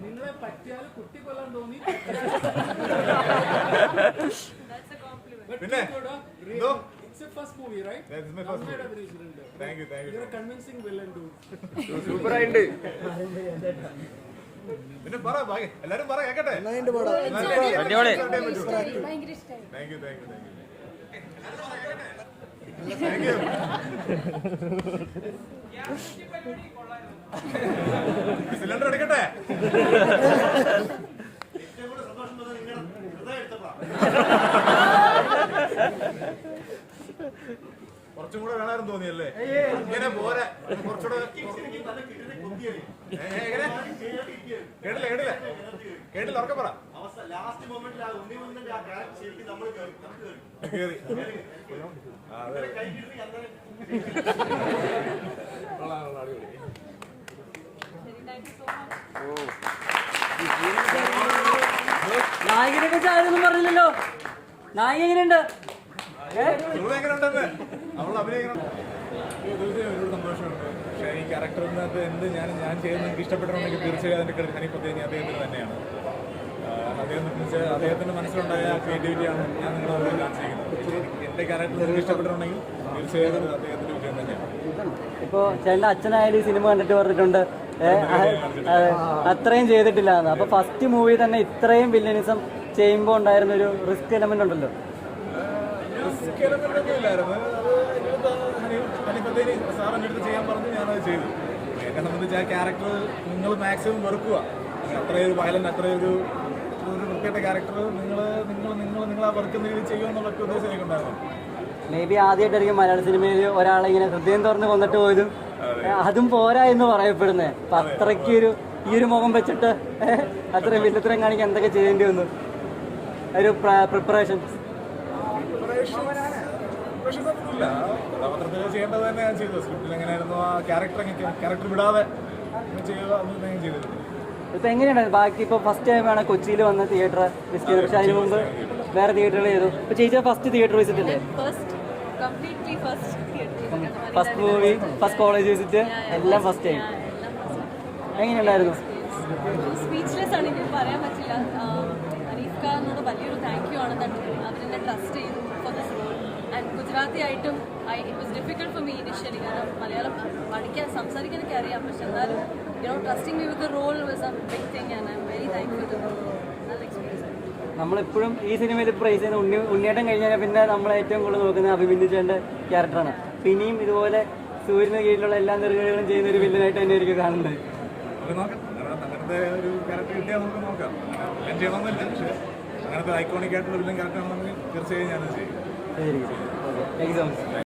നിങ്ങളെ പറ്റിയാൽ കുട്ടി കൊല്ലാൻ തോന്നി. പിന്നെ It's your first movie, right? Yeah, this is my first movie. Thank you. You're a convincing villain, dude. Super ആയിട്ട്. പിന്നെ പറ ബാക്കി എല്ലാരും പറ കേക്കട്ടെ. അടിപൊളി. ഭയങ്കര ഇഷ്ടമായി. Thank you. സിലിണ്ടർ എടുക്കട്ടെ. കുറച്ചും കൂടെ വേണമെന്ന് തോന്നിയല്ലേ? ഇങ്ങനെ പോരാ, കുറച്ചുകൂടെ. കേട്ടില്ല ഉറക്കെ പറ. നായകനെ കുറിച്ച് ആരൊന്നും പറഞ്ഞില്ലല്ലോ. നായിക എങ്ങനെയുണ്ട്? അവൾ അഭിനയിക്കണം. ഒരുപാട് സന്തോഷമുണ്ട്. പക്ഷേ ഈ ക്യാരക്ടറിനകത്ത് ഞാൻ ചെയ്യുന്നത് എനിക്ക് ഇഷ്ടപ്പെട്ടിട്ടുണ്ടെങ്കിൽ തീർച്ചയായും അതിന്റെ ക്രെഡിറ്റ് ഹനിപ്പത്തേനി അദ്ദേഹത്തിന് തന്നെയാണ്. അദ്ദേഹത്തിന്റെ മനസ്സിലുണ്ടായ ക്രിയേറ്റിവിറ്റിയാണ് ഞാൻ നിങ്ങളെ കാണിച്ചിരിക്കുന്നത്. എന്റെ ക്യാരക്ടർ നിങ്ങൾക്ക് ഇഷ്ടപ്പെട്ടിട്ടുണ്ടെങ്കിൽ തീർച്ചയായും അദ്ദേഹത്തിന്റെ വിജയം തന്നെയാണ്. ഇപ്പോ ചേട്ടൻ്റെ അച്ഛനായാലും ഈ സിനിമ കണ്ടിട്ട് പറഞ്ഞിട്ടുണ്ട് അത്രയും ചെയ്തിട്ടില്ല എന്ന്. അപ്പൊ ഫസ്റ്റ് മൂവി തന്നെ ഇത്രയും വില്ലനിസം ചെയ്യുമ്പോൾ ഉണ്ടായിരുന്ന ഒരു റിസ്ക് എലമെന്റ് ഉണ്ടല്ലോ. റിസ്ക് എലമെന്റ് ഒന്നും ഇല്ലായിരുന്നു. ഹനിപ്പത്തേനി സാർ എൻ്റെ അടുത്ത് ചെയ്യാൻ പറഞ്ഞ് ഞാനത് ചെയ്തു. എന്നെ സംബന്ധിച്ച് ആ ക്യാരക്ടർ നിങ്ങൾ മാക്സിമം വെറുക്കുക. അത്രയൊരു വയലന്റ്, അത്രയൊരു വൃത്തിയുടെ ക്യാരക്ടർ നിങ്ങൾ ആ വെറുക്കുന്ന രീതിയിൽ ചെയ്യുമെന്നുള്ള ഉദ്ദേശം എനിക്കുണ്ടായിരുന്നു. മേ ബി ആദ്യമായിട്ടായിരിക്കും മലയാള സിനിമയിൽ ഒരാളെ ഇങ്ങനെ ഹൃദയം തുറന്ന് കൊന്നിട്ട് പോയതും അതും പോരാ എന്ന് പറയപ്പെടുന്നത്. അപ്പൊ അത്രയ്ക്ക് ഈ ഒരു മുഖം വെച്ചിട്ട് അത്രയും വില്ലത്തരം കാണിക്കാൻ എന്തൊക്കെ ചെയ്യേണ്ടി വന്നു? ഒരു പ്രിപ്പറേഷൻ കഥാപാത്രത്തിൽ ചെയ്യേണ്ടത് തന്നെ ഞാൻ ചെയ്തത്. സ്ക്രിപ്റ്റിൽ എങ്ങനെയായിരുന്നു ആ ക്യാരക്ടർ വിടാതെ ചെയ്യുക എന്ന് ഞാൻ ചെയ്തത്. ഇപ്പൊ എങ്ങനെയാണ് ബാക്കി? ഇപ്പൊ ഫസ്റ്റ് ടൈമാണ് കൊച്ചിയിൽ വന്ന തിയേറ്റർ വിസിറ്റ് ചെയ്തത്. പക്ഷെ അതിന് മുമ്പ് വേറെ തിയേറ്ററുകൾ ചെയ്തു. ഇപ്പൊ ചേച്ചി ഫസ്റ്റ് തിയേറ്റർ വിസിറ്റ് അല്ലേ? First movie, first college visit, എല്ലാം ഫസ്റ്റ് ടൈം. എങ്ങനെയുണ്ടായിരുന്നു? സ്പീച്ച്ലെസ് ആണ്, എനിക്ക് പറയാൻ പറ്റില്ല. അനീഫ് ഖാനോട് വലിയൊരു താങ്ക് യു ആണ്. അതിനെ ട്രസ്റ്റ് ചെയ്തു for this role. And Gujarati ആയിട്ടും it was difficult for me initially. കാരണം മലയാളം സംസാരിക്കാനൊക്കെ അറിയാം. പക്ഷെ എന്നാലും trusting me with the role was a big thing and I'm very thankful to the നല്ല എക്സ്പീരിയൻസ്. നമ്മളെപ്പോഴും ഈ സിനിമയിൽ പ്രൈസ് ചെയ്യുന്ന ഉണ്ണിയേട്ടൻ കഴിഞ്ഞാൽ പിന്നെ നമ്മൾ ഏറ്റവും കൂടുതൽ നോക്കുന്നത് അഭിമന്യുചേട്ടൻ്റെ ക്യാരക്ടറാണ്. പിന്നെയും ഇതുപോലെ സൂര്യന് കീഴിലുള്ള എല്ലാ നെറുകകളും ചെയ്യുന്ന ഒരു വില്ലനായിട്ട് തന്നെ ആയിരിക്കും കാണുന്നത്. അങ്ങനത്തെ ഒരു ക്യാരക്ടർ കിട്ടിയാൽ നമുക്ക് നോക്കാം. ഞാൻ ചെയ്യണമെന്നില്ല, പക്ഷേ അങ്ങനത്തെ ഐക്കോണിക് ആയിട്ടുള്ള വില്ലൻ ക്യാരക്ടർ ആണെന്നുണ്ടെങ്കിൽ തീർച്ചയായും ഞാനത് ചെയ്യും. ശരി, താങ്ക് യു സോ മച്ച്.